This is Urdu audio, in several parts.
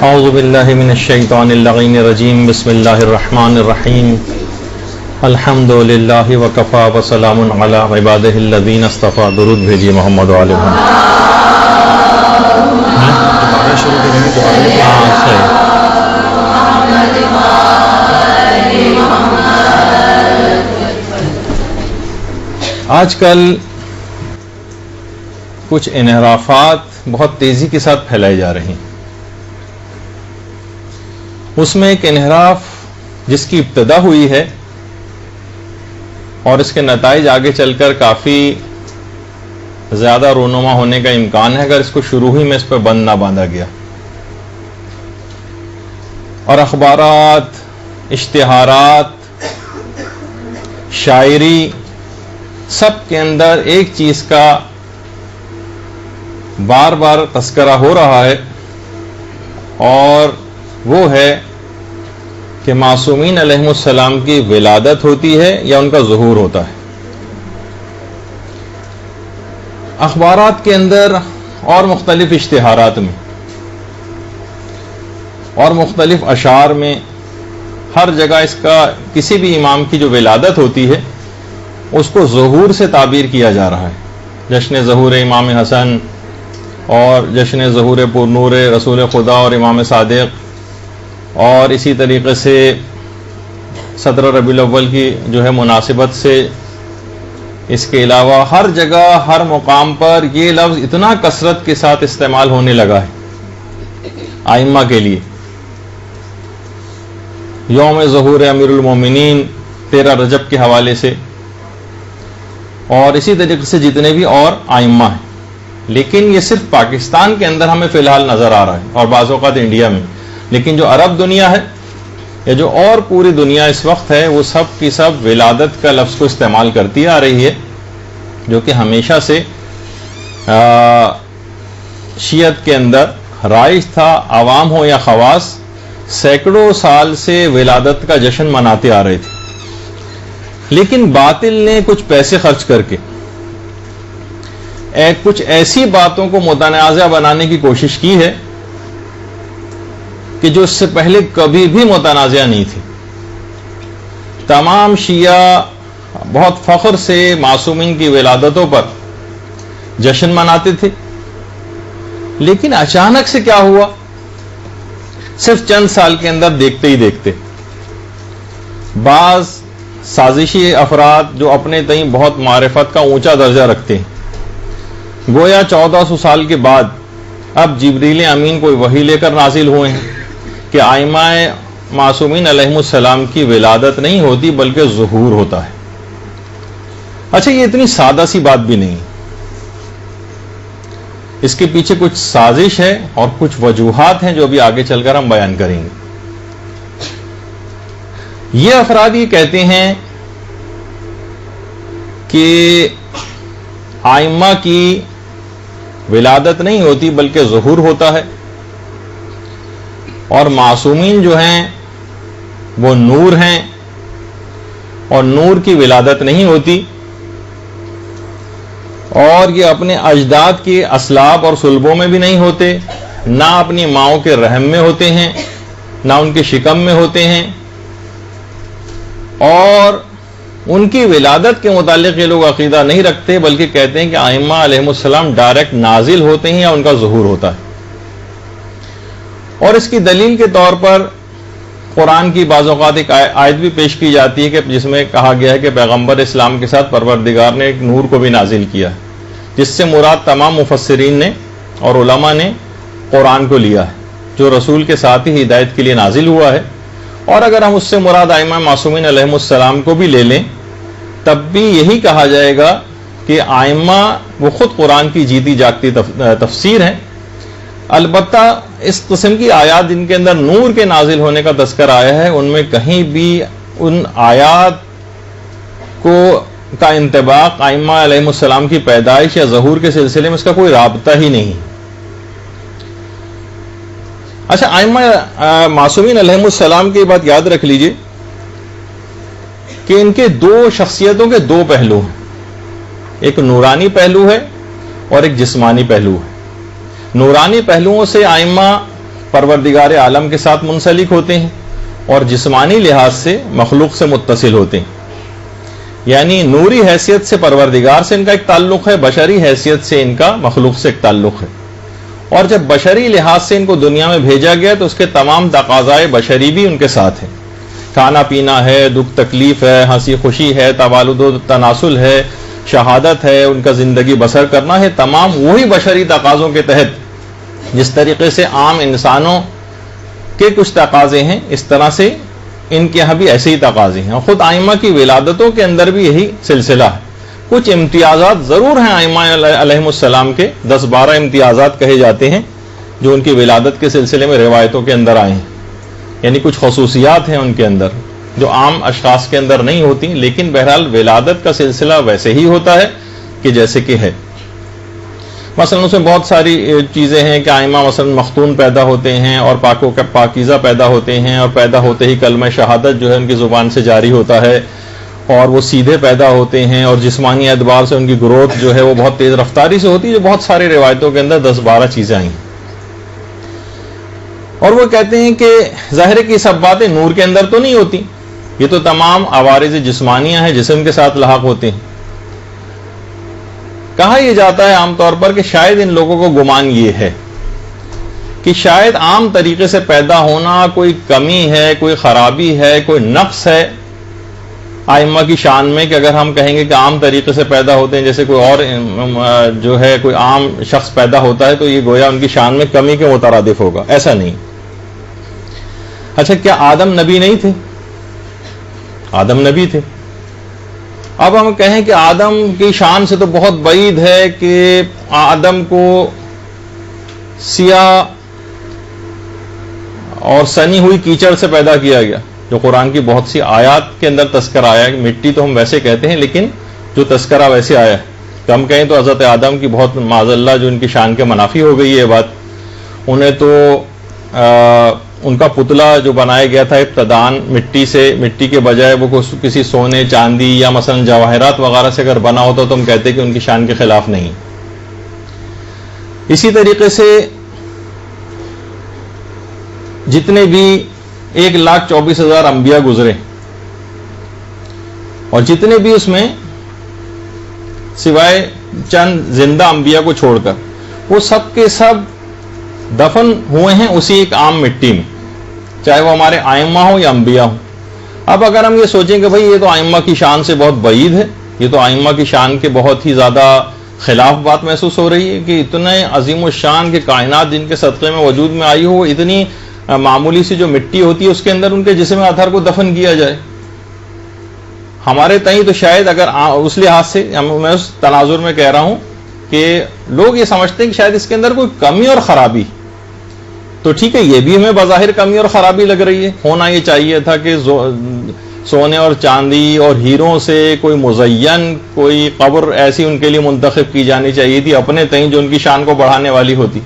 اعوذ باللہ من الشیطان اللعین الرجیم بسم اللہ الرحمن الرحیم الحمد للہ وکفا وسلام علی عبادہ الذین اصطفیٰ. درود بھیجیے محمد و آل محمد. آج کل کچھ انحرافات بہت تیزی کے ساتھ پھیلائی جا رہی ہیں. اس میں ایک انحراف جس کی ابتدا ہوئی ہے اور اس کے نتائج آگے چل کر کافی زیادہ رونما ہونے کا امکان ہے اگر اس کو شروع ہی میں اس پہ بند نہ باندھا گیا. اور اخبارات، اشتہارات، شاعری سب کے اندر ایک چیز کا بار بار تذکرہ ہو رہا ہے اور وہ ہے کہ معصومین علیہم السلام کی ولادت ہوتی ہے یا ان کا ظہور ہوتا ہے. اخبارات کے اندر اور مختلف اشتہارات میں اور مختلف اشعار میں ہر جگہ اس کا کسی بھی امام کی جو ولادت ہوتی ہے اس کو ظہور سے تعبیر کیا جا رہا ہے. جشن ظہور امام حسن اور جشن ظہور پرنور رسول خدا اور امام صادق، اور اسی طریقے سے 17 ربیع الاول کی جو ہے مناسبت سے. اس کے علاوہ ہر جگہ ہر مقام پر یہ لفظ اتنا کثرت کے ساتھ استعمال ہونے لگا ہے ائمہ کے لیے. یوم ظہور امیر المومنین 13 رجب کے حوالے سے، اور اسی طریقے سے جتنے بھی اور ائمہ ہیں. لیکن یہ صرف پاکستان کے اندر ہمیں فی الحال نظر آ رہا ہے اور بعض اوقات انڈیا میں. لیکن جو عرب دنیا ہے یا جو اور پوری دنیا اس وقت ہے وہ سب کی سب ولادت کا لفظ کو استعمال کرتی آ رہی ہے، جو کہ ہمیشہ سے شیعت کے اندر رائج تھا. عوام ہو یا خواص سینکڑوں سال سے ولادت کا جشن مناتے آ رہے تھے. لیکن باطل نے کچھ پیسے خرچ کر کے کچھ ایسی باتوں کو متنازع بنانے کی کوشش کی ہے کہ جو اس سے پہلے کبھی بھی متنازع نہیں تھی. تمام شیعہ بہت فخر سے معصومین کی ولادتوں پر جشن مناتے تھے. لیکن اچانک سے کیا ہوا؟ صرف چند سال کے اندر دیکھتے ہی دیکھتے بعض سازشی افراد جو اپنے تئیں بہت معرفت کا اونچا درجہ رکھتے ہیں، گویا 1400 سال کے بعد اب جبریل امین کوئی وحی لے کر نازل ہوئے ہیں کہ ائمہ معصومین علیہم السلام کی ولادت نہیں ہوتی بلکہ ظہور ہوتا ہے. اچھا، یہ اتنی سادہ سی بات بھی نہیں، اس کے پیچھے کچھ سازش ہے اور کچھ وجوہات ہیں جو بھی آگے چل کر ہم بیان کریں گے. یہ افراد یہ کہتے ہیں کہ ائمہ کی ولادت نہیں ہوتی بلکہ ظہور ہوتا ہے، اور معصومین جو ہیں وہ نور ہیں اور نور کی ولادت نہیں ہوتی، اور یہ اپنے اجداد کے اصلاب اور صلبوں میں بھی نہیں ہوتے، نہ اپنی ماؤں کے رحم میں ہوتے ہیں، نہ ان کے شکم میں ہوتے ہیں. اور ان کی ولادت کے متعلق یہ لوگ عقیدہ نہیں رکھتے بلکہ کہتے ہیں کہ ائمہ علیہم السلام ڈائریکٹ نازل ہوتے ہیں یا ان کا ظہور ہوتا ہے. اور اس کی دلیل کے طور پر قرآن کی بعض اوقات ایک آیت بھی پیش کی جاتی ہے کہ جس میں کہا گیا ہے کہ پیغمبر اسلام کے ساتھ پروردگار نے ایک نور کو بھی نازل کیا ہے، جس سے مراد تمام مفسرین نے اور علماء نے قرآن کو لیا ہے جو رسول کے ساتھ ہی ہدایت کے لیے نازل ہوا ہے. اور اگر ہم اس سے مراد ائمہ معصومین علیہم السلام کو بھی لے لیں تب بھی یہی کہا جائے گا کہ ائمہ وہ خود قرآن کی جیتی جاگتی تفسیر ہیں. البتہ اس قسم کی آیات جن کے اندر نور کے نازل ہونے کا تذکرہ آیا ہے ان میں کہیں بھی ان آیات کا انطباق ائمہ علیہم السلام کی پیدائش یا ظہور کے سلسلے میں اس کا کوئی رابطہ ہی نہیں. اچھا، ائمہ معصومین علیہم السلام کی بات یاد رکھ لیجئے کہ ان کے دو شخصیتوں کے دو پہلو ہیں. ایک نورانی پہلو ہے اور ایک جسمانی پہلو ہے. نورانی پہلوؤں سے ائمہ پروردگار عالم کے ساتھ منسلک ہوتے ہیں اور جسمانی لحاظ سے مخلوق سے متصل ہوتے ہیں. یعنی نوری حیثیت سے پروردگار سے ان کا ایک تعلق ہے، بشری حیثیت سے ان کا مخلوق سے ایک تعلق ہے. اور جب بشری لحاظ سے ان کو دنیا میں بھیجا گیا تو اس کے تمام تقاضائے بشری بھی ان کے ساتھ ہیں. کھانا پینا ہے، دکھ تکلیف ہے، ہنسی خوشی ہے، توالد و تناسل ہے، شہادت ہے، ان کا زندگی بسر کرنا ہے، تمام وہی بشری تقاضوں کے تحت جس طریقے سے عام انسانوں کے کچھ تقاضے ہیں اس طرح سے ان کے یہاں بھی ایسے ہی تقاضے ہیں. اور خود ائمہ کی ولادتوں کے اندر بھی یہی سلسلہ ہے. کچھ امتیازات ضرور ہیں ائمہ علیہم السلام کے، 10-12 امتیازات کہے جاتے ہیں جو ان کی ولادت کے سلسلے میں روایتوں کے اندر آئے ہیں. یعنی کچھ خصوصیات ہیں ان کے اندر جو عام اشخاص کے اندر نہیں ہوتی، لیکن بہرحال ولادت کا سلسلہ ویسے ہی ہوتا ہے کہ جیسے کہ ہے. مثلا اس میں بہت ساری چیزیں ہیں کہ ائمہ مثلا مختون پیدا ہوتے ہیں اور پاکیزہ پیدا ہوتے ہیں، اور پیدا ہوتے ہی کلمہ شہادت جو ہے ان کی زبان سے جاری ہوتا ہے، اور وہ سیدھے پیدا ہوتے ہیں، اور جسمانی اعتبار سے ان کی گروتھ جو ہے وہ بہت تیز رفتاری سے ہوتی ہے. جو بہت ساری روایتوں کے اندر 10-12 چیزیں آئی ہیں. اور وہ کہتے ہیں کہ ظاہر ہے کہ سب باتیں نور کے اندر تو نہیں ہوتی، یہ تو تمام عوارض جسمانیہ ہیں، جسم کے ساتھ لاحق ہوتے ہیں. کہا یہ جاتا ہے عام طور پر کہ شاید ان لوگوں کو گمان یہ ہے کہ شاید عام طریقے سے پیدا ہونا کوئی کمی ہے، کوئی خرابی ہے، کوئی نقص ہے ائمہ کی شان میں، کہ اگر ہم کہیں گے کہ عام طریقے سے پیدا ہوتے ہیں جیسے کوئی اور جو ہے کوئی عام شخص پیدا ہوتا ہے تو یہ گویا ان کی شان میں کمی کے مترادف ہوگا. ایسا نہیں. اچھا کیا آدم نبی نہیں تھے؟ آدم نبی تھے. اب ہم کہیں کہ آدم کی شان سے تو بہت بعید ہے کہ آدم کو سیاہ اور سنی ہوئی کیچڑ سے پیدا کیا گیا، جو قرآن کی بہت سی آیات کے اندر تذکرہ آیا ہے. مٹی تو ہم ویسے کہتے ہیں لیکن جو تذکرہ ویسے آیا ہے. کم کہیں تو حضرت آدم کی بہت معاذ اللہ جو ان کی شان کے منافی ہو گئی ہے بات. انہیں تو ان کا پتلا جو بنایا گیا تھا ابتداً مٹی سے، مٹی کے بجائے وہ کسی سونے چاندی یا مثلا جواہرات وغیرہ سے اگر بنا ہوتا تو ہم کہتے کہ ان کی شان کے خلاف نہیں. اسی طریقے سے جتنے بھی 1,24,000 انبیاء گزرے اور جتنے بھی اس میں سوائے چند زندہ انبیاء کو چھوڑ کر وہ سب کے سب دفن ہوئے ہیں اسی ایک عام مٹی میں، چاہے وہ ہمارے ائمہ ہوں یا انبیاء ہوں. اب اگر ہم یہ سوچیں کہ بھئی یہ تو ائمہ کی شان سے بہت بعید ہے، یہ تو ائمہ کی شان کے بہت ہی زیادہ خلاف بات محسوس ہو رہی ہے کہ اتنے عظیم الشان کے کائنات جن کے صدقے میں وجود میں آئی ہو، وہ اتنی معمولی سی جو مٹی ہوتی ہے اس کے اندر ان کے جسم اطہر کو دفن کیا جائے. ہمارے تئیں تو شاید اگر اس لحاظ سے میں اس تناظر میں کہہ رہا ہوں کہ لوگ یہ سمجھتے ہیں کہ شاید اس کے اندر کوئی کمی اور خرابی، تو ٹھیک ہے یہ بھی ہمیں بظاہر کمی اور خرابی لگ رہی ہے. ہونا یہ چاہیے تھا کہ سونے اور چاندی اور ہیروں سے کوئی مزین کوئی قبر ایسی ان کے لیے منتخب کی جانی چاہیے تھی اپنے تئیں جو ان کی شان کو بڑھانے والی ہوتی.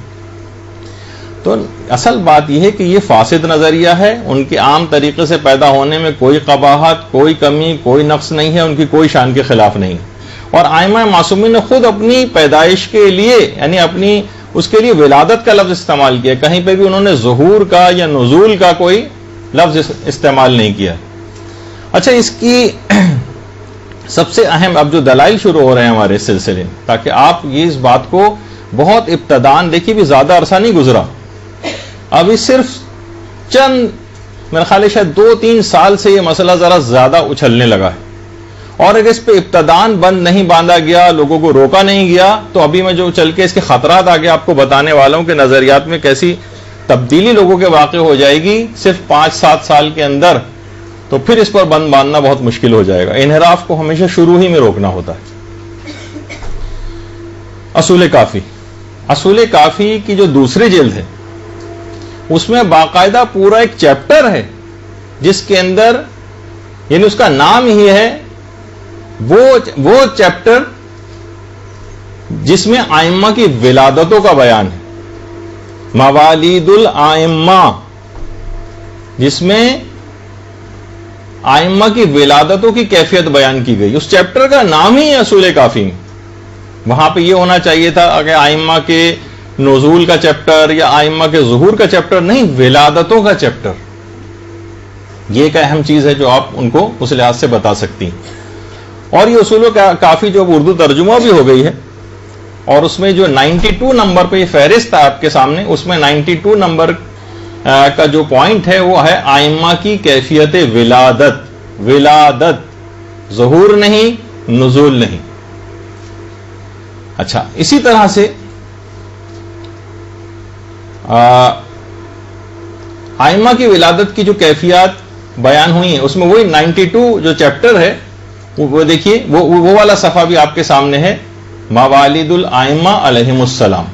تو اصل بات یہ ہے کہ یہ فاسد نظریہ ہے. ان کے عام طریقے سے پیدا ہونے میں کوئی قباحت، کوئی کمی، کوئی نقص نہیں ہے، ان کی کوئی شان کے خلاف نہیں. اور ائمہ معصومین نے خود اپنی پیدائش کے لیے یعنی اپنی اس کے لیے ولادت کا لفظ استعمال کیا، کہیں پہ بھی انہوں نے ظہور کا یا نزول کا کوئی لفظ استعمال نہیں کیا. اچھا اس کی سب سے اہم اب جو دلائل شروع ہو رہے ہیں ہمارے اس سلسلے میں، تاکہ آپ یہ اس بات کو بہت ابتدان دیکھیے، بھی زیادہ عرصہ نہیں گزرا، ابھی صرف چند میرے خیال ہے شاید 2-3 سال سے یہ مسئلہ ذرا زیادہ اچھلنے لگا ہے. اور اگر اس پہ ابتدان بند نہیں باندھا گیا، لوگوں کو روکا نہیں گیا، تو ابھی میں جو چل کے اس کے خطرات آگے آپ کو بتانے والا ہوں کہ نظریات میں کیسی تبدیلی لوگوں کے واقع ہو جائے گی صرف 5-7 سال کے اندر، تو پھر اس پر بند باندھنا بہت مشکل ہو جائے گا. انحراف کو ہمیشہ شروع ہی میں روکنا ہوتا ہے. اصول کافی، اصول کافی کی جو دوسری جلد ہے اس میں باقاعدہ پورا ایک چیپٹر ہے جس کے اندر یعنی اس کا نام ہی ہے وہ چیپٹر جس میں ائمہ کی ولادتوں کا بیان ہے، موالید الائمہ، جس میں ائمہ کی ولادتوں کی کیفیت بیان کی گئی. اس چیپٹر کا نام ہی ہے اصول کافی میں. وہاں پہ یہ ہونا چاہیے تھا کہ ائمہ کے نزول کا چیپٹر یا آئمہ کے ظہور کا چیپٹر نہیں، ولادتوں کا چیپٹر. یہ ایک اہم چیز ہے جو آپ ان کو اس لحاظ سے بتا سکتی ہیں. اور یہ اصول کافی جو اردو ترجمہ بھی ہو گئی ہے، اور اس میں جو 92 نمبر پہ یہ فہرست ہے آپ کے سامنے، اس میں 92 نمبر کا جو پوائنٹ ہے وہ ہے آئمہ کی کیفیت ولادت. ولادت، ظہور نہیں، نزول نہیں. اچھا، اسی طرح سے آئمہ کی ولادت کی جو کیفیات بیان ہوئی ہیں، اس میں وہی 92 جو چیپٹر ہے وہ دیکھیے، وہ والا صفحہ بھی آپ کے سامنے ہے، موالد الائمہ علیہم السلام،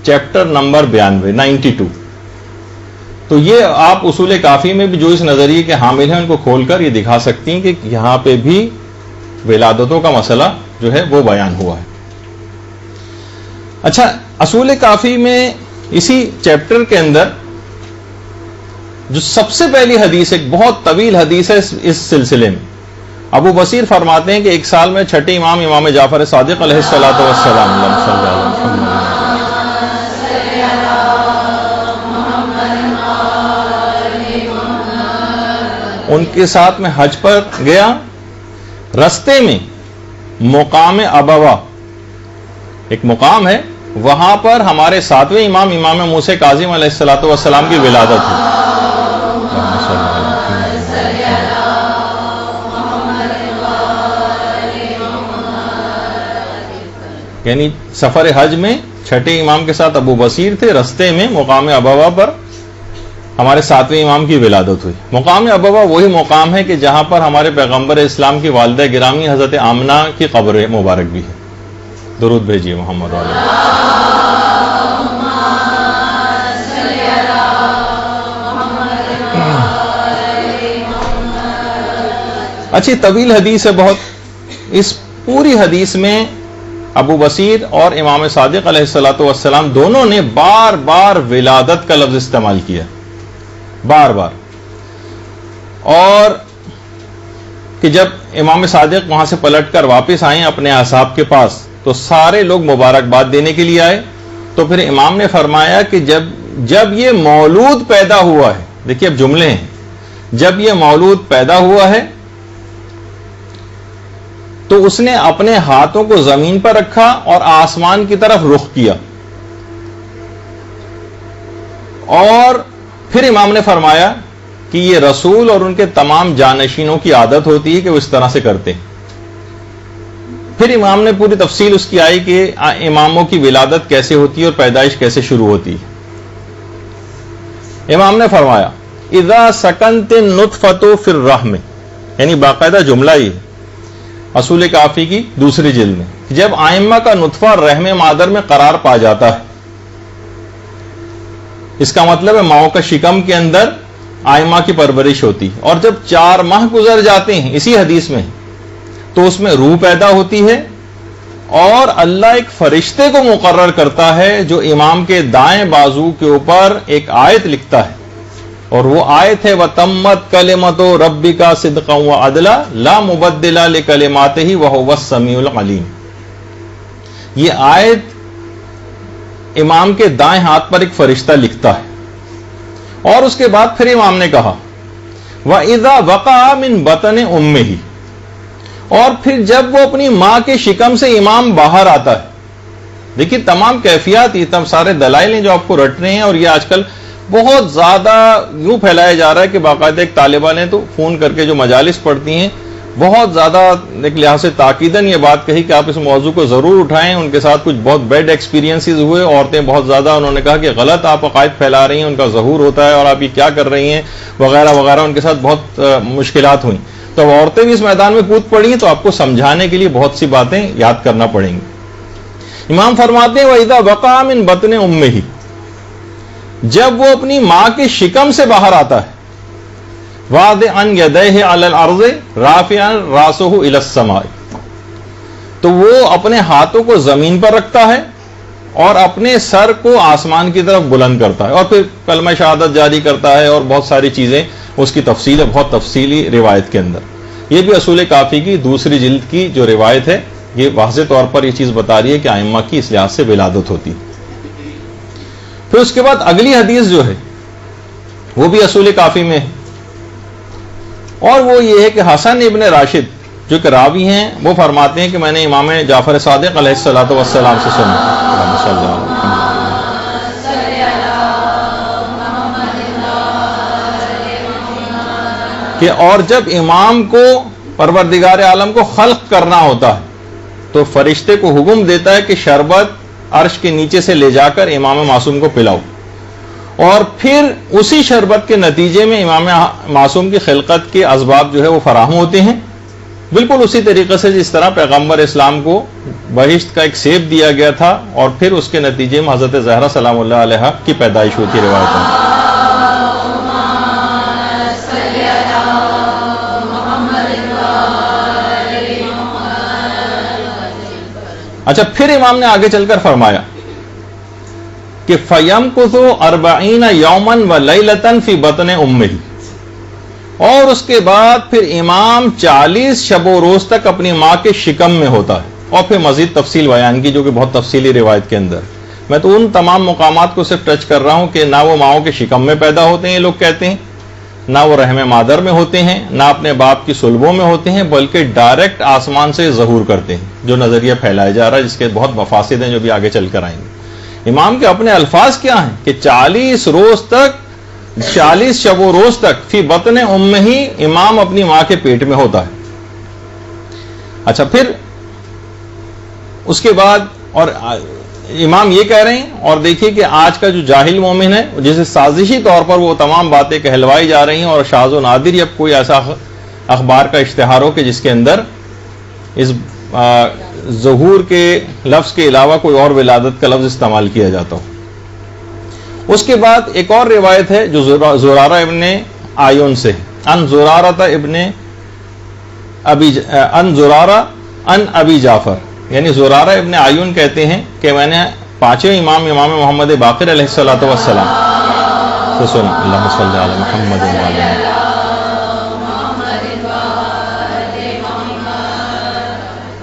چیپٹر نمبر 92 92. تو یہ آپ اصول کافی میں بھی جو اس نظریے کے حامل ہیں ان کو کھول کر یہ دکھا سکتی ہیں کہ یہاں پہ بھی ولادتوں کا مسئلہ جو ہے وہ بیان ہوا ہے. اچھا، اصول کافی میں اسی چیپٹر کے اندر جو سب سے پہلی حدیث، ایک بہت طویل حدیث ہے اس سلسلے میں. ابو بصیر فرماتے ہیں کہ ایک سال میں چھٹے امام جعفر صادق علیہ الصلوۃ والسلام ان کے ساتھ میں حج پر گیا. رستے میں مقام ابوا، ایک مقام ہے، وہاں پر ہمارے ساتویں امام موسیٰ کاظم علیہ الصلوۃ والسلام کی ولادت ہوئی. یعنی سفر حج میں چھٹے امام کے ساتھ ابو بصیر تھے، رستے میں مقام ابوا پر ہمارے ساتویں امام کی ولادت ہوئی. مقام ابوا وہی مقام ہے کہ جہاں پر ہمارے پیغمبر اسلام کی والدہ گرامی حضرت آمنہ کی قبر مبارک بھی ہے. درود بھیجیے محمد علیہ. اچھی طویل حدیث ہے بہت. اس پوری حدیث میں ابو بصیر اور امام صادق علیہ الصلوۃ والسلام دونوں نے بار بار ولادت کا لفظ استعمال کیا، بار بار. اور کہ جب امام صادق وہاں سے پلٹ کر واپس آئے اپنے اصحاب کے پاس تو سارے لوگ مبارکباد دینے کے لیے آئے. تو پھر امام نے فرمایا کہ جب یہ مولود پیدا ہوا ہے، دیکھیے اب جملے ہیں، جب یہ مولود پیدا ہوا ہے تو اس نے اپنے ہاتھوں کو زمین پر رکھا اور آسمان کی طرف رخ کیا. اور پھر امام نے فرمایا کہ یہ رسول اور ان کے تمام جانشینوں کی عادت ہوتی ہے کہ وہ اس طرح سے کرتے ہیں. پھر امام نے پوری تفصیل اس کی آئی کہ اماموں کی ولادت کیسے ہوتی ہے اور پیدائش کیسے شروع ہوتی ہے. امام نے فرمایا اذا سکنت النطفۃ فی الرحم، یعنی باقاعدہ جملہ یہ اصول کافی کی دوسری جلد میں، جب آئمہ کا نطفہ رحم مادر میں قرار پا جاتا ہے، اس کا مطلب ہے ماؤں کا شکم کے اندر آئمہ کی پرورش ہوتی ہے. اور جب 4 ماہ گزر جاتے ہیں، اسی حدیث میں، تو اس میں روح پیدا ہوتی ہے اور اللہ ایک فرشتے کو مقرر کرتا ہے جو امام کے دائیں بازو کے اوپر ایک آیت لکھتا ہے، اور وہ آیت ہے وَتَمَّتْ كَلِمَتُ رَبِّكَ صِدْقًا وَعَدْلًا لَا مُبَدِّلَ لِكَلِمَاتِهِ وَهُوَ السَّمِيعُ الْعَلِيمُ. یہ آیت امام کے دائیں ہاتھ پر ایک فرشتہ لکھتا ہے. اور اس کے بعد پھر امام نے کہا وَإِذَا وَقَعَ مِن بَطْنِ أُمِّهِ، اور پھر جب وہ اپنی ماں کے شکم سے امام باہر آتا ہے. دیکھیے تمام کیفیات، یہ تم سارے دلائل ہیں جو آپ کو رٹ رہے ہیں، اور یہ آج کل بہت زیادہ یوں پھیلایا جا رہا ہے کہ باقاعدہ ایک طالبہ نے تو فون کر کے جو مجالس پڑھتی ہیں بہت زیادہ ایک لحاظ سے تاکیداً یہ بات کہی کہ آپ اس موضوع کو ضرور اٹھائیں. ان کے ساتھ کچھ بہت بیڈ ایکسپیرینسز ہوئے، عورتیں بہت زیادہ انہوں نے کہا کہ غلط آپ عقائد پھیلا رہی ہیں، ان کا ظہور ہوتا ہے اور آپ یہ کیا کر رہی ہیں وغیرہ وغیرہ. ان کے ساتھ بہت مشکلات ہوئیں. تو عورتیں بھی اس میدان میں کود پڑی ہیں، تو آپ کو سمجھانے کے لیے بہت سی باتیں یاد کرنا پڑیں گی. امام فرماتے ہیں وَإِذَا وَقَعَ مِن بَطْنِ أُمِّهِ، جب وہ اپنی ماں کے شکم سے باہر آتا ہے وَاضِعًا يَدَيْهِ عَلَى الْأَرْضِ رَافِعًا رَأْسَهُ إِلَى السَّمَاءِ، تو وہ اپنے ہاتھوں کو زمین پر رکھتا ہے اور اپنے سر کو آسمان کی طرف بلند کرتا ہے، اور پھر کلمہ شہادت جاری کرتا ہے، اور بہت ساری چیزیں اس کی تفصیل ہے بہت تفصیلی روایت کے اندر. یہ بھی اصول کافی کی دوسری جلد کی جو روایت ہے، یہ واضح طور پر یہ چیز بتا رہی ہے کہ ائمہ کی اس لحاظ سے ولادت ہوتی. پھر اس کے بعد اگلی حدیث جو ہے وہ بھی اصول کافی میں ہے، اور وہ یہ ہے کہ حسن ابن راشد جو کہ راوی ہیں وہ فرماتے ہیں کہ میں نے امام جعفر صادق علیہ الصلوۃ والسلام سے سنا کہ اور جب امام کو پروردگار عالم کو خلق کرنا ہوتا ہے تو فرشتے کو حکم دیتا ہے کہ شربت عرش کے نیچے سے لے جا کر امام معصوم کو پلاؤ، اور پھر اسی شربت کے نتیجے میں امام معصوم کی خلقت کے اسباب جو ہے وہ فراہم ہوتے ہیں، بالکل اسی طریقے سے جس طرح پیغمبر اسلام کو بہشت کا ایک سیب دیا گیا تھا اور پھر اس کے نتیجے میں حضرت زہرا سلام اللہ علیہا کی پیدائش ہوئی تھی روایت میں۔ اچھا، پھر امام نے آگے چل کر فرمایا کہ فَيَمْكُثُ 40 يَوْمًا وَلَيْلَةً فِي بَطْنِ أُمِّهِ، اور اس کے بعد پھر امام 40 شب و روز تک اپنی ماں کے شکم میں ہوتا ہے، اور پھر مزید تفصیل بیان کی جو کہ بہت تفصیلی روایت کے اندر۔ میں تو ان تمام مقامات کو صرف ٹچ کر رہا ہوں کہ نہ وہ ماؤں کے شکم میں پیدا ہوتے ہیں یہ لوگ کہتے ہیں، نہ وہ رحم مادر میں ہوتے ہیں، نہ اپنے باپ کی صلبوں میں ہوتے ہیں، بلکہ ڈائریکٹ آسمان سے ظہور کرتے ہیں، جو نظریہ پھیلایا جا رہا ہے جس کے بہت مفاسد ہیں جو بھی آگے چل کر آئیں گے۔ امام کے اپنے الفاظ کیا ہیں کہ 40 شب و روز تک فی بطن امہ، امام اپنی ماں کے پیٹ میں ہوتا ہے۔ اچھا، پھر اس کے بعد اور امام یہ کہہ رہے ہیں، اور دیکھیے کہ آج کا جو جاہل مومن ہے جسے سازشی طور پر وہ تمام باتیں کہلوائی جا رہی ہیں، اور شاذ و نادر یا کوئی ایسا اخبار کا اشتہار ہو کہ جس کے اندر اس ظہور کے لفظ کے علاوہ کوئی اور ولادت کا لفظ استعمال کیا جاتا ہو۔ اس کے بعد ایک اور روایت ہے جو زرارہ ابن آیون سے، ان زرارہ ان ابی جعفر، یعنی زرارہ ابن آیون کہتے ہیں کہ میں نے پانچویں امام محمد باقر علیہ الصلوۃ والسلام سے سنا، اللہم صلی علی محمد وعلی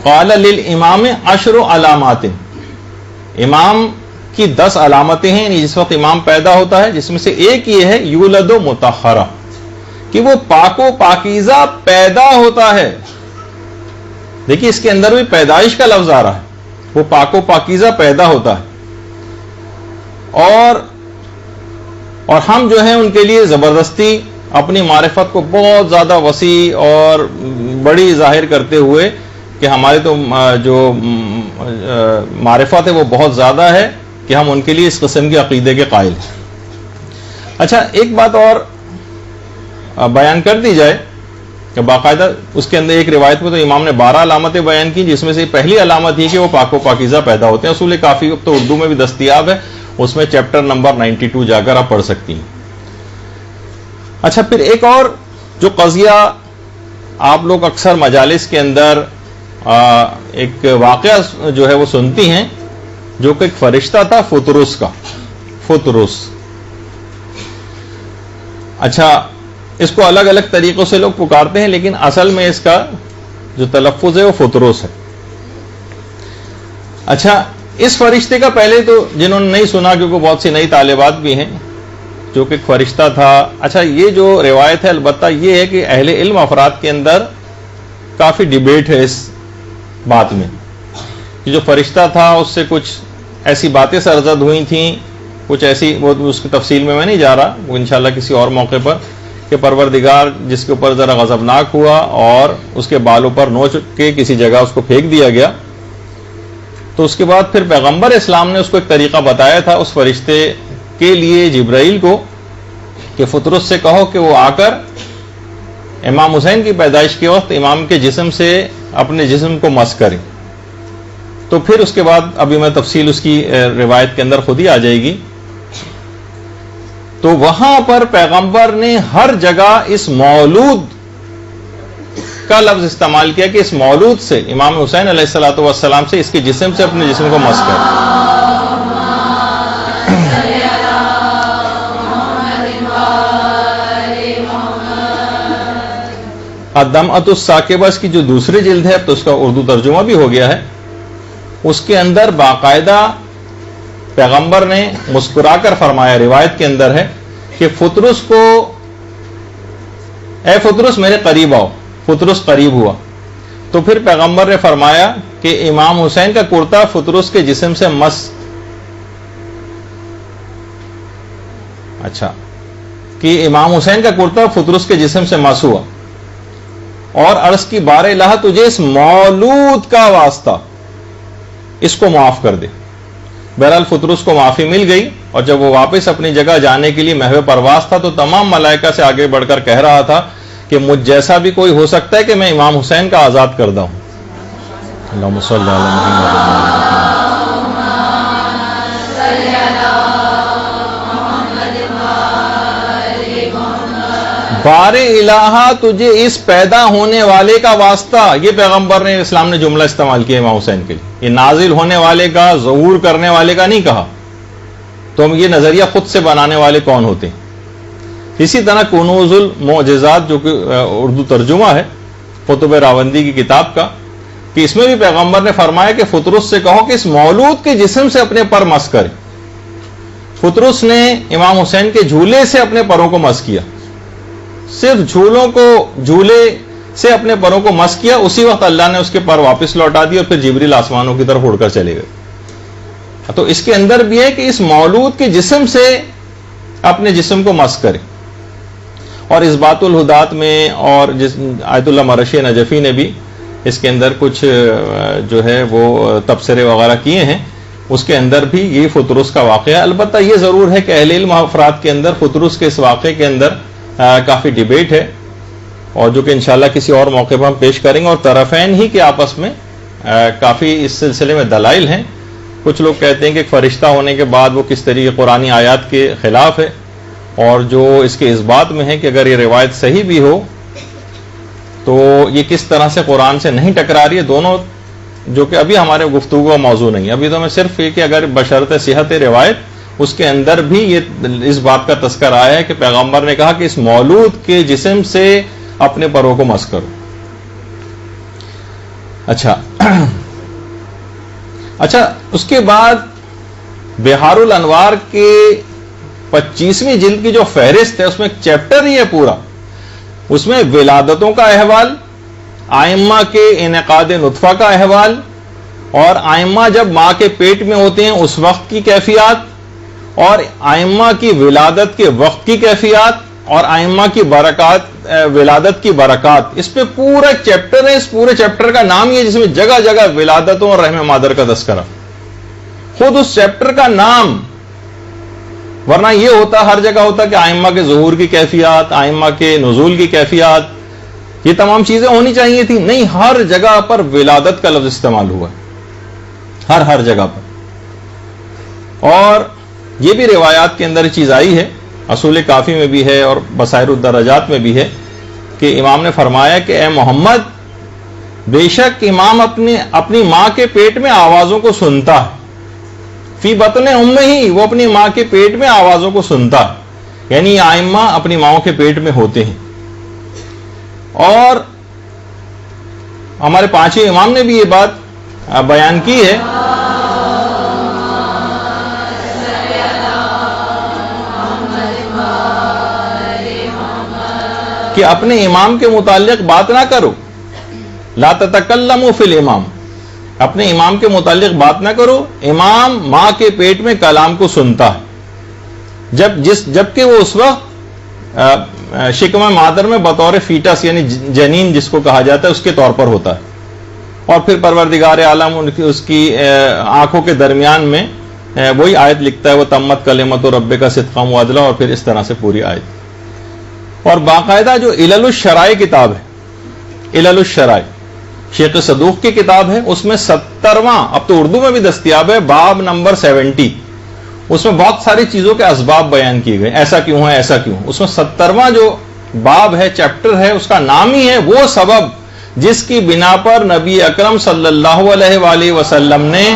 قال للامام 10 علامات، امام کی 10 علامتیں ہیں، یعنی جس وقت امام پیدا ہوتا ہے، جس میں سے ایک یہ ہے یولد مطہرہ، کہ وہ پاک و پاکیزہ پیدا ہوتا ہے۔ دیکھیے اس کے اندر بھی پیدائش کا لفظ آ رہا ہے، وہ پاک و پاکیزہ پیدا ہوتا ہے، اور ہم جو ہیں ان کے لیے زبردستی اپنی معرفت کو بہت زیادہ وسیع اور بڑی ظاہر کرتے ہوئے کہ ہمارے تو جو معرفت ہے وہ بہت زیادہ ہے کہ ہم ان کے لیے اس قسم کے عقیدے کے قائل ہیں۔ اچھا، ایک بات اور بیان کر دی جائے کہ باقاعدہ اس کے اندر ایک روایت میں تو امام نے 12 علامتیں بیان کی، جس میں سے پہلی علامت یہ کہ وہ پاک و پاکیزہ پیدا ہوتے ہیں۔ اصول کافی اب تو اردو میں بھی دستیاب ہے، اس میں چیپٹر نمبر 92 جا کر آپ پڑھ سکتی ہیں۔ اچھا، پھر ایک اور جو قضیہ آپ لوگ اکثر مجالس کے اندر ایک واقعہ جو ہے وہ سنتی ہیں، جو کہ ایک فرشتہ تھا فطرس کا، فطرس۔ اچھا، اس کو الگ الگ طریقوں سے لوگ پکارتے ہیں، لیکن اصل میں اس کا جو تلفظ ہے وہ فطرس ہے۔ اچھا، اس فرشتے کا پہلے تو جنہوں نے نہیں سنا، کیونکہ بہت سی نئی طالبات بھی ہیں، جو کہ ایک فرشتہ تھا۔ اچھا، یہ جو روایت ہے البتہ یہ ہے کہ اہل علم افراد کے اندر کافی ڈیبیٹ ہے اس بات میں کہ جو فرشتہ تھا اس سے کچھ ایسی باتیں سرزد ہوئی تھیں، کچھ ایسی، وہ اس کی تفصیل میں نہیں جا رہا، وہ انشاءاللہ کسی اور موقع پر، کہ پروردگار جس کے اوپر ذرا غضبناک ہوا اور اس کے بالوں پر نوچ کے کسی جگہ اس کو پھینک دیا گیا، تو اس کے بعد پھر پیغمبر اسلام نے اس کو ایک طریقہ بتایا تھا اس فرشتے کے لیے جبرائیل کو کہ فطرس سے کہو کہ وہ آ کر امام حسین کی پیدائش کے وقت امام کے جسم سے اپنے جسم کو مس کریں۔ تو پھر اس کے بعد ابھی میں تفصیل اس کی روایت کے اندر خود ہی آ جائے گی۔ تو وہاں پر پیغمبر نے ہر جگہ اس مولود کا لفظ استعمال کیا کہ اس مولود سے، امام حسین علیہ الصلوۃ والسلام سے، اس کے جسم سے اپنے جسم کو مس کر۔ الدمعۃ الثاقبہ کی جو دوسری جلد ہے، تو اس کا اردو ترجمہ بھی ہو گیا ہے، اس کے اندر باقاعدہ پیغمبر نے مسکرا کر فرمایا، روایت کے اندر ہے کہ فطرس کو، اے فطرس میرے قریب آؤ. فطرس قریب ہوا تو پھر پیغمبر نے فرمایا کہ امام حسین کا کرتا فطرس کے جسم سے مس، اچھا کہ امام حسین کا کرتا فطرس کے جسم سے مس ہوا، اور عرض کی بار الہ تجھے اس مولود کا واسطہ اس کو معاف کر دے. بہرحال فطرس کو معافی مل گئی، اور جب وہ واپس اپنی جگہ جانے کے لیے محو پرواز تھا تو تمام ملائکہ سے آگے بڑھ کر کہہ رہا تھا کہ مجھ جیسا بھی کوئی ہو سکتا ہے کہ میں امام حسین کا آزاد کردہ ہوں. اللہم صلی علی محمد. بار الہ تجھے اس پیدا ہونے والے کا واسطہ، یہ پیغمبر نے اسلام نے جملہ استعمال کیا امام حسین کے لیے. یہ نازل ہونے والے کا، ظہور کرنے والے کا نہیں کہا. تو ہم یہ نظریہ خود سے بنانے والے کون ہوتے ہیں؟ اسی طرح کنوز المعجزات جو کہ اردو ترجمہ ہے قطب راوندی کی کتاب کا، کہ اس میں بھی پیغمبر نے فرمایا کہ فطرس سے کہو کہ اس مولود کے جسم سے اپنے پر مس کرے. فطرس نے امام حسین کے جھولے سے اپنے پروں کو مس کیا، صرف جھولے سے اپنے پروں کو مس کیا. اسی وقت اللہ نے اس کے پر واپس لوٹا دی اور پھر جبریل آسمانوں کی طرف اڑ کر چلے گئے. تو اس کے اندر بھی ہے کہ اس مولود کے جسم سے اپنے جسم کو مس کرے. اور اس بات الہدات میں اور آیت اللہ مرشی نجفی نے بھی اس کے اندر کچھ جو ہے وہ تبصرے وغیرہ کیے ہیں، اس کے اندر بھی یہ فطرس کا واقعہ ہے. البتہ یہ ضرور ہے کہ اہل علم افراد کے اندر فطرس کے اس واقعے کے اندر کافی ڈیبیٹ ہے، اور جو کہ انشاءاللہ کسی اور موقع پر ہم پیش کریں گے. اور طرفین ہی کے آپس میں کافی اس سلسلے میں دلائل ہیں. کچھ لوگ کہتے ہیں کہ فرشتہ ہونے کے بعد وہ کس طریقے قرآنی آیات کے خلاف ہے، اور جو اس کے اس بات میں ہے کہ اگر یہ روایت صحیح بھی ہو تو یہ کس طرح سے قرآن سے نہیں ٹکرا رہی ہے. دونوں جو کہ ابھی ہمارے گفتگو کا موضوع نہیں ہے، ابھی تو میں صرف یہ کہ اگر بشرط صحت روایت اس کے اندر بھی یہ اس بات کا تذکر آیا ہے کہ پیغمبر نے کہا کہ اس مولود کے جسم سے اپنے پروں کو مس کرو. اچھا اس کے بعد بہار الانوار کے 25ویں جلد کی جو فہرست ہے اس میں ایک چیپٹر ہی ہے پورا، اس میں ولادتوں کا احوال، آئمہ کے انعقاد نطفہ کا احوال، اور آئمہ جب ماں کے پیٹ میں ہوتے ہیں اس وقت کی کیفیات، اور آئمہ کی ولادت کے وقت کی کیفیات، اور آئمہ کی برکات، ولادت کی برکات. اس پہ پورا چیپٹر ہے. اس پورے چیپٹر کا نام ہی ہے جس میں جگہ جگہ ولادتوں اور رحم مادر کا تذکرہ. خود اس چیپٹر کا نام، ورنہ یہ ہوتا ہر جگہ ہوتا کہ آئمہ کے ظہور کی کیفیات، آئمہ کے نزول کی کیفیات، یہ تمام چیزیں ہونی چاہیے تھی. نہیں، ہر جگہ پر ولادت کا لفظ استعمال ہوا، ہر جگہ پر. اور یہ بھی روایات کے اندر چیز آئی ہے، اصول کافی میں بھی ہے اور بصائر الدرجات میں بھی ہے، کہ امام نے فرمایا کہ اے محمد، بے شک امام اپنی ماں کے پیٹ میں آوازوں کو سنتا ہے. فی بطن امہ ہی، وہ اپنی ماں کے پیٹ میں آوازوں کو سنتا ہے، یعنی آئمہ اپنی ماؤں کے پیٹ میں ہوتے ہیں. اور ہمارے پانچویں امام نے بھی یہ بات بیان کی ہے کہ اپنے امام کے متعلق بات نہ کرو، لا تتکلموا فی الامام، اپنے امام کے متعلق بات نہ کرو. امام ماں کے پیٹ میں کلام کو سنتا ہے، جبکہ وہ اس وقت شکم مادر میں بطور فیٹس یعنی جنین جس کو کہا جاتا ہے اس کے طور پر ہوتا ہے. اور پھر پروردگار عالم اس کی آنکھوں کے درمیان میں وہی آیت لکھتا ہے، وہ تمت کلمت ربک صدقا وعدلا، اور پھر اس طرح سے پوری آیت. اور باقاعدہ جو علل الشرائع کتاب ہے، علل الشرائع شیخ صدوق کی کتاب ہے، اس میں 70واں، اب تو اردو میں بھی دستیاب ہے، باب نمبر 70، اس میں بہت ساری چیزوں کے اسباب بیان کیے گئے، ایسا کیوں ہے، ایسا کیوں. اس میں 70واں جو باب ہے، چیپٹر ہے، اس کا نام ہی ہے وہ سبب جس کی بنا پر نبی اکرم صلی اللہ علیہ وآلہ وسلم نے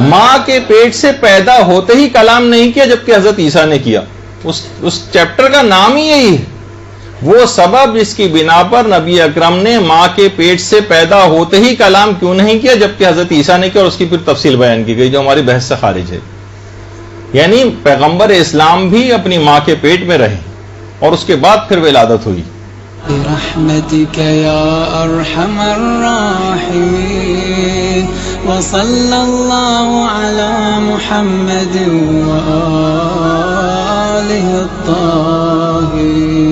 ماں کے پیٹ سے پیدا ہوتے ہی کلام نہیں کیا، جبکہ حضرت عیسیٰ نے کیا. اس چیپٹر کا نام ہی یہی ہے. وہ سبب جس کی بنا پر نبی اکرم نے ماں کے پیٹ سے پیدا ہوتے ہی کلام کیوں نہیں کیا جبکہ حضرت عیسیٰ نے کیا، اور اس کی پھر تفصیل بیان کی گئی جو ہماری بحث سے خارج ہے. یعنی پیغمبر اسلام بھی اپنی ماں کے پیٹ میں رہے اور اس کے بعد پھر ولادت ہوئی. برحمتك يا ارحم الراحمين وصلى الله على محمد وآله الطاهرين.